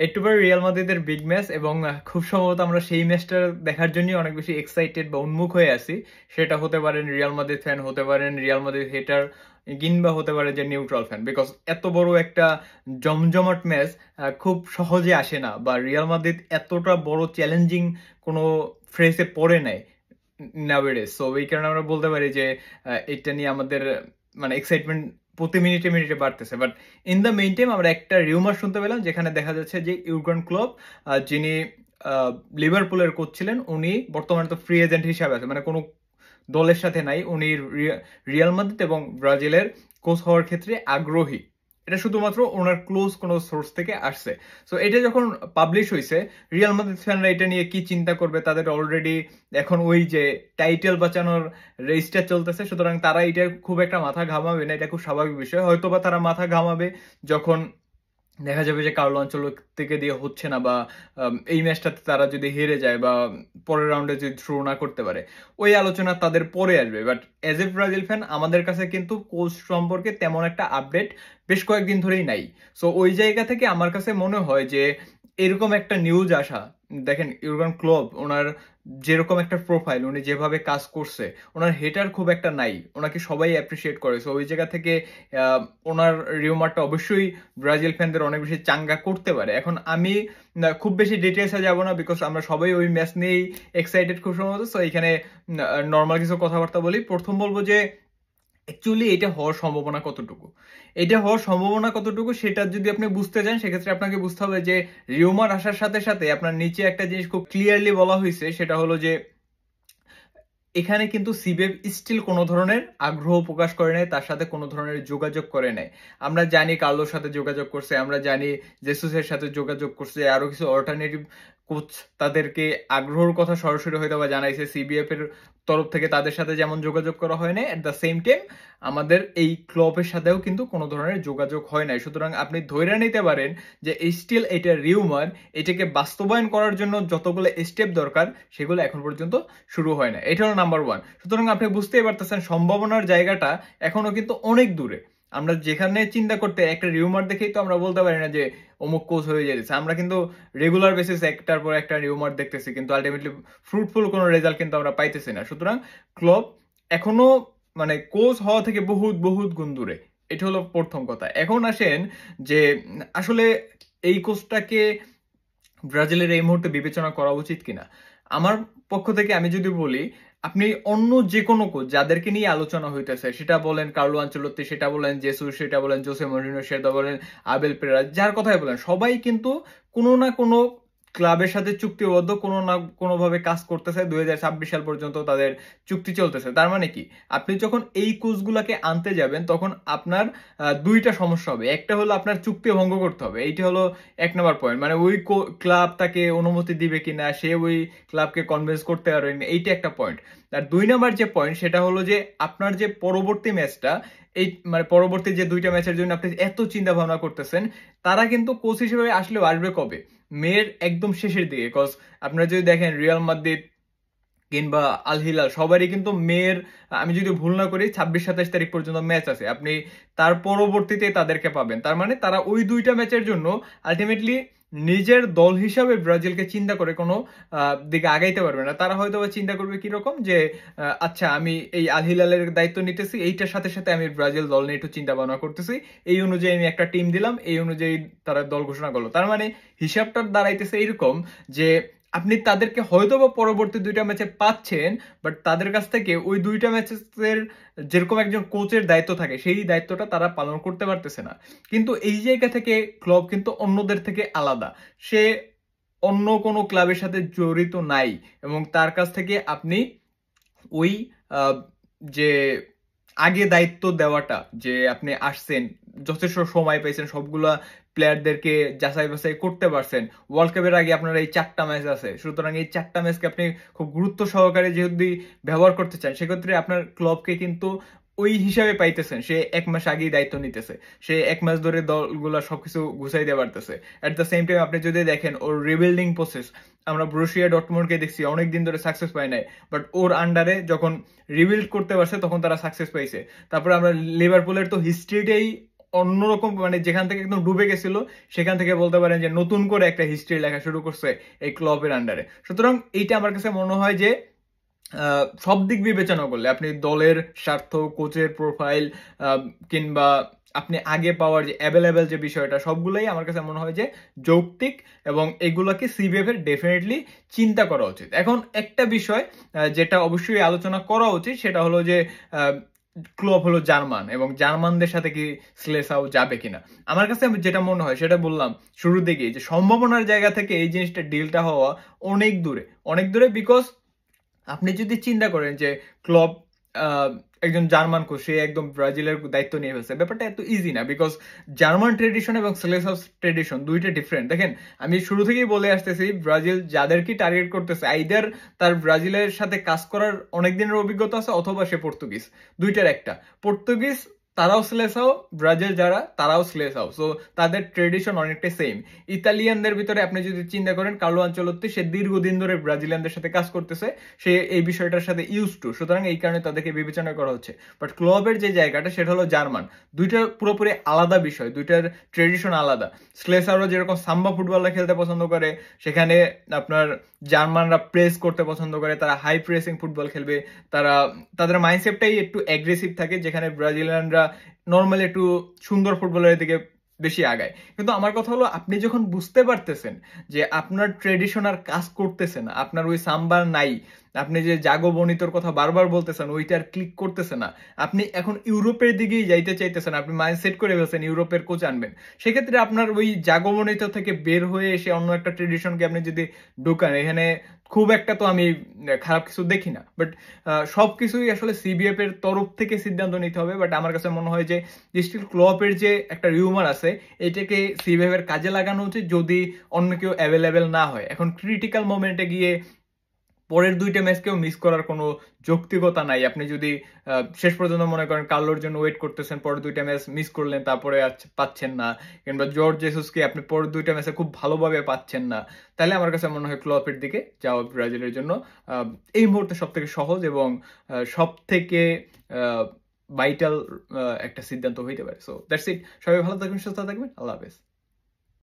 একটু পরে রিয়াল মাদ্রিদের বিগ ম্যাচ এবং খুব সম্ভবত আমরা সেই ম্যাচটা দেখার জন্য অনেক বেশি এক্সাইটেড বা উন্মুখ হয়ে আছি। সেটা হতে পারেন রিয়াল মাদ্রিদ ফ্যান, হতে পারেন রিয়াল মাদ্রিদ হেটার, কিংবা হতে পারে যে নিউট্রাল ফ্যান। বিকজ এত বড় একটা জমজমাট ম্যাচ খুব সহজে আসে না, বা রিয়াল মাদ্রিদ এতটা বড় চ্যালেঞ্জিং কোনো ফ্রেজে পড়ে নাই নাওয়েডেজ। সো এই কারণে আমরা বলতে পারি যে এটা নিয়ে আমাদের মানে এক্সাইটমেন্ট প্রতি মিনিটে মিনিটে বাড়তেছে। But in the main time আমরা একটা রিউমার শুনতে পেলাম, যেখানে দেখা যাচ্ছে যে ইউর্গেন ক্লপ, যিনি লিভারপুলের কোচ ছিলেন, উনি বর্তমানে তো ফ্রি এজেন্ট হিসাবে আছে, মানে কোনো দলের সাথে নাই। উনি রিয়াল মাদ্রিদ এবং ব্রাজিলের কোচ হওয়ার ক্ষেত্রে আগ্রহী। এটা শুধুমাত্র ওনার ক্লোজ কোনো সোর্স থেকে আসছে। সো এটা যখন পাবলিশ হয়েছে, রিয়াল মাদ্রিদ ফ্যানরা এটা নিয়ে কি চিন্তা করবে, তাদের অলরেডি এখন ওই যে টাইটেল বাঁচানোর রেসটা চলতেছে, সুতরাং তারা এটা খুব একটা মাথা ঘামাবে না, এটা খুব স্বাভাবিক বিষয়। হয়তোবা তারা মাথা ঘামাবে যখন দেখা যাবে যে কার্লো আনচেলত্তিকে দিয়ে হচ্ছে না, বা এই ম্যাচটাতে তারা যদি হেরে যায় বা পরের রাউন্ডে যদি থ্রো না করতে পারে, ওই আলোচনা তাদের পরে আসবে। But as a Brazil fan আমাদের কাছে কিন্তু কোচ সম্পর্কে তেমন একটা আপডেট বেশ কয়েকদিন ধরেই নাই। সো ওই জায়গা থেকে আমার কাছে মনে হয় যে এরকম একটা নিউজ আসা, দেখেন ইউর্গেন ক্লপ ওনার যেরকম একটা প্রোফাইল, উনি যেভাবে কাজ করছে, ওনার হেটার খুব একটা নাই, ওনাকে সবাই অ্যাপ্রিসিয়েট করে। সো ওই জায়গা থেকে ওনার রিউমারটা অবশ্যই ব্রাজিল ফ্যানদের অনেক বেশি চাঙ্গা করতে পারে। এখন আমি খুব বেশি ডিটেলসে যাব না, বিকজ আমরা সবাই ওই ম্যাচ নিয়েই এক্সাইটেড খুব সম্ভবত। সো এখানে নর্মাল কিছু কথাবার্তা বলি। প্রথম বলবো যে অ্যাকচুয়ালি এটা হওয়ার সম্ভাবনা কতটুকু, এটা হওয়ার সম্ভাবনা কতটুকু সেটা যদি আপনি বুঝতে চান, সেক্ষেত্রে আপনাকে বুঝতে হবে যে রিউমার আসার সাথে সাথে আপনার নিচে একটা জিনিস খুব ক্লিয়ারলি বলা হয়েছে, সেটা হলো যে এখানে কিন্তু সিবিএফ স্টিল কোনো ধরনের আগ্রহ প্রকাশ করে নাই, তার সাথে কোনো ধরনের যোগাযোগ করে নাই। আমরা জানি কার্লোর সাথে যোগাযোগ করছে, আমরা জানি জেসুসের সাথে যোগাযোগ করছে, আরো কিছু অল্টারনেটিভ কোচ তাদেরকে আগ্রহের কথা সরাসরি হয়তো বা জানাইছে। সিবিএফ এর তরফ থেকে তাদের সাথে যেমন যোগাযোগ করা হয় নাই, এট দ্য সেম টাইম আমাদের এই ক্লাবের সাথেও কিন্তু কোনো ধরনের যোগাযোগ হয় নাই। সুতরাং আপনি ধরে নিতে পারেন যে স্টিল এটা রিউমার, এটাকে বাস্তবায়ন করার জন্য যতগুলো স্টেপ দরকার সেগুলো এখন পর্যন্ত শুরু হয় না। এটা হলো নাম্বার ওয়ান। সুতরাং আপনি বুঝতেই পারতেছেন সম্ভাবনার জায়গাটা এখনো কিন্তু অনেক দূরে। আমরা যেখানে চিন্তা করতে একটা রিউমার দেখেই তো আমরা বলতে পারি না যে অমুক কোচ হয়ে যেতেছে। আমরা কিন্তু রেগুলার বেসিস একটার পর একটা রিউমার দেখতেছি, কিন্তু আলটিমেটলি ফ্রুটফুল কোনো রেজাল্ট কিন্তু আমরা পাইতেছি না। সুতরাং ক্লব এখনো মানে কোচ হওয়া থেকে বহুত বহুত গুণ দূরে। এটা হলো প্রথম কথা। এখন আসেন যে আসলে এই কোচটাকে ব্রাজিলের এই মুহূর্তে বিবেচনা করা উচিত কিনা। আমার পক্ষ থেকে আমি যদি বলি, আপনি অন্য যে কোনো কোচ যাদেরকে নিয়ে আলোচনা হইতেছে, সেটা বলেন কার্লো আনচেলত্তি, সেটা বলেন জেসুস, সেটা বলেন জোসে মরিনো, সেটা বলেন আবেল পেরেরা, যার কথাই বলেন, সবাই কিন্তু কোনো না কোনো ক্লাবের সাথে চুক্তিবদ্ধ, কোনো না কোনো ভাবে কাজ করতেছে। 2026 সাল পর্যন্ত তাদের চুক্তি চলতেছে। তার মানে কি, আপনি যখন এই কোচগুলাকে আনতে যাবেন তখন আপনার দুইটা সমস্যা হবে। একটা হলো আপনার চুক্তি ভঙ্গ করতে হবে, এইটা হলো এক নম্বর পয়েন্ট। মানে ওই ক্লাব তাকে অনুমতি দিবে কিনা, সে ওই ক্লাবকে কনভিন্স করতে পারবে, এইটা একটা পয়েন্ট। আর দুই নম্বর যে পয়েন্ট, সেটা হলো যে আপনার যে পরবর্তী ম্যাচটা, এই মানে পরবর্তী যে দুইটা ম্যাচের জন্য আপনি এত চিন্তা ভাবনা করতেছেন, তারা কিন্তু কোচ হিসেবে আসলেও আসবে কবে? মের একদম শেষের দিকে। কজ আপনারা যদি দেখেন রিয়াল মাদ্রিদ কিংবা আল হিলাল সবারই কিন্তু মেয়ের, আমি যদি ভুল না করি, 26-27 তারিখ পর্যন্ত ম্যাচ আছে। আপনি তার পরবর্তীতে তাদেরকে পাবেন। তার মানে তারা ওই দুইটা ম্যাচের জন্য আলটিমেটলি নিজের দল হিসাবে ব্রাজিলকে চিন্তা করে কোনো দিকে আগাইতে পারবে না। তারা হয়তো চিন্তা করবে কিরকম যে আচ্ছা আমি এই আল হিলালের দায়িত্ব নিতেছি, এইটার সাথে সাথে আমি ব্রাজিল দল নিয়ে একটু চিন্তা ভাবনা করতেছি, এই অনুযায়ী আমি একটা টিম দিলাম, এই অনুযায়ী তারা দল ঘোষণা করলো। তার মানে হিসাবটা দাঁড়াইতেছে এরকম যে আপনি তাদেরকে হয়তো বা পরবর্তী দুইটা ম্যাচে পাচ্ছেন, বাট তাদের কাছ থেকে ওই দুইটা ম্যাচের যেরকম একজন কোচের দায়িত্ব থাকে, সেই দায়িত্বটা তারা পালন করতে পারতেছে না। কিন্তু এই জায়গা থেকে ক্লাব কিন্তু অন্যদের থেকে আলাদা। সে অন্য কোনো ক্লাবের সাথে জড়িত নাই, এবং তার কাছ থেকে আপনি ওই যে আগে দায়িত্ব দেওয়াটা, যে আপনি আসছেন, যথেষ্ট সময় পাইছেন, সবগুলা প্লেয়ারদেরকে যাচাই বাছাই করতে পারছেন। ওয়ার্ল্ড কাপের আগে আপনার এই 4টা ম্যাচ আছে, সুতরাং এই 4টা ম্যাচকে আপনি খুব গুরুত্ব সহকারে যদি ব্যবহার করতে চান, সেক্ষেত্রে আপনার ক্লাবকে কিন্তু ওই হিসাবে পাইতেছেন। সে এক মাস আগেই দায়িত্ব নিতেছে, সে এক মাস ধরে দলগুলা সবকিছু গুছাই দিয়ে পারতেছে। এট দ্য সেম টাইম আপনি যদি দেখেন ওর রিবিল্ডিং প্রসেস, আমরা ব্রুসিয়া ডটমুন্ডকে দেখছি অনেকদিন ধরে সাকসেস পায় নাই, বাট ওর আন্ডারে যখন রিবিল্ড করতে পারছে তখন তারা সাকসেস পাইছে। তারপরে আমরা লিভারপুলের তো হিস্ট্রিটাই অন্যরকম, মানে যেখান থেকে একদম ডুবে গেছিল সেখান থেকে বলতে পারেন যে নতুন করে একটা হিস্ট্রি লেখা শুরু করছে এই ক্লপের আন্ডারে। সুতরাং এইটা আমার কাছে মনে হয় যে সব দিক বিবেচনা করলে, আপনি দলের স্বার্থ, কোচের প্রোফাইল, কিংবা আপনি আগে পাওয়ার যে অ্যাভেলেবেল যে বিষয়টা, সবগুলোই আমার কাছে মনে হয় যে যৌক্তিক, এবং এগুলোকে সিবিএফ এর ডেফিনেটলি চিন্তা করা উচিত। এখন একটা বিষয় যেটা অবশ্যই আলোচনা করা উচিত, সেটা হলো যে ক্লপ হলো জার্মান, এবং জার্মানদের সাথে কি স্লেসাও যাবে কিনা। আমার কাছে যেটা মনে হয় সেটা বললাম শুরু দিকেই, যে সম্ভাবনার জায়গা থেকে এই জিনিসটা ডিলটা হওয়া অনেক দূরে, অনেক দূরে। বিকজ আপনি যদি চিন্তা করেন যে ক্লপ একজন জার্মান কোচ, সে একদম ব্রাজিলের দায়িত্ব নিয়ে ফেলছে, ব্যাপারটা এত ইজি না। বিকজ জার্মান ট্রেডিশন এবং সেলেসাস ট্রেডিশন দুইটা ডিফারেন্ট। দেখেন, আমি শুরু থেকেই বলে আসতেছি, ব্রাজিল যাদেরকে টার্গেট করতেছে, আইদার তার ব্রাজিলের সাথে কাজ করার অনেক দিনের অভিজ্ঞতা আছে, অথবা সে পর্তুগিজ, দুইটার একটা। পর্তুগিজ তারাও স্লেসাও, ব্রাজিল যারা তারাও স্লেসাও, সো তাদের ট্রেডিশন অনেকটা সেম। ইতালিয়ানদের ভিতরে আপনি যদি চিন্তা করেন, কার্লো আনচেলত্তি, সে দীর্ঘদিন ধরে ব্রাজিলিয়ানদের সাথে কাজ করতেছে, সে এই বিষয়টার সাথে ইউজ টু, সুতরাং এই কারণে তাদেরকে বিবেচনা করা হচ্ছে। বাট ক্লবের যে জায়গাটা, সেটা হলো জার্মান। দুইটা পুরোপুরি আলাদা বিষয়, দুইটার ট্রেডিশন আলাদা। স্লেসারও যেরকম সাম্বা ফুটবলটা খেলতে পছন্দ করে, সেখানে আপনার জার্মানরা প্রেস করতে পছন্দ করে, তারা হাই প্রেসিং ফুটবল খেলবে, তারা তাদের মাইন্ডসেটটাই একটু অ্যাগ্রেসিভ থাকে, যেখানে ব্রাজিলিয়ানরা নর্মালি একটু সুন্দর ফুটবলের দিকে বেশি আগায়। কিন্তু আমার কথা হলো, আপনি যখন বুঝতে পারতেছেন যে আপনার ট্রেডিশন আর কাজ করতেছে না, আপনার ওই সাম্বার নাই, আপনি যে জাগো বনিতোর কথা বারবার বলতেছেন ওইটা আর ক্লিক করতেছে না, আপনি এখন ইউরোপের দিকেই যাইতে চাইতেছেন, আপনি মাইন্ড সেট করে ফেলছেন ইউরোপের কোচ আনবেন, সেক্ষেত্রে আপনার ওই জাগো বনিতো থেকে বের হয়ে এসে অন্য একটা ট্রেডিশনকে আপনি যদি ঢুকান, এখানে খুব একটা তো আমি খারাপ কিছু দেখি না। বাট সবকিছুই আসলে সিবিএফ এর তরফ থেকে সিদ্ধান্ত নিতে হবে। বাট আমার কাছে মনে হয় যে স্টিল ক্লপের যে একটা রিউমার আছে, এটাকে সিবিএফ এর কাজে লাগানো উচিত, যদি অন্য কেউ অ্যাভেলেবেল না হয়। এখন ক্রিটিক্যাল মোমেন্টে গিয়ে পরের দুইটা ম্যাচকেও মিস করার কোনো যৌক্তিকতা নাই। আপনি যদি শেষ পর্যন্ত মনে করেন কার্লোর জন্য ওয়েট করতেছেন, পরের দুইটা ম্যাচ মিস করলেন, তারপরে পাচ্ছেন না, কিংবা জর্জ জেসুসকে আপনি পরের দুইটা ম্যাচে খুব ভালোভাবে পাচ্ছেন না, তাহলে আমার কাছে মনে হয় ক্লপের দিকে যাওয়া ব্রাজিলের জন্য এই মুহূর্তে সব থেকে সহজ এবং সব থেকে ভাইটাল একটা সিদ্ধান্ত হইতে পারে। So that's it. সবাই ভালো থাকবেন, সুস্থ থাকবেন। আল্লাহ হাফেজ।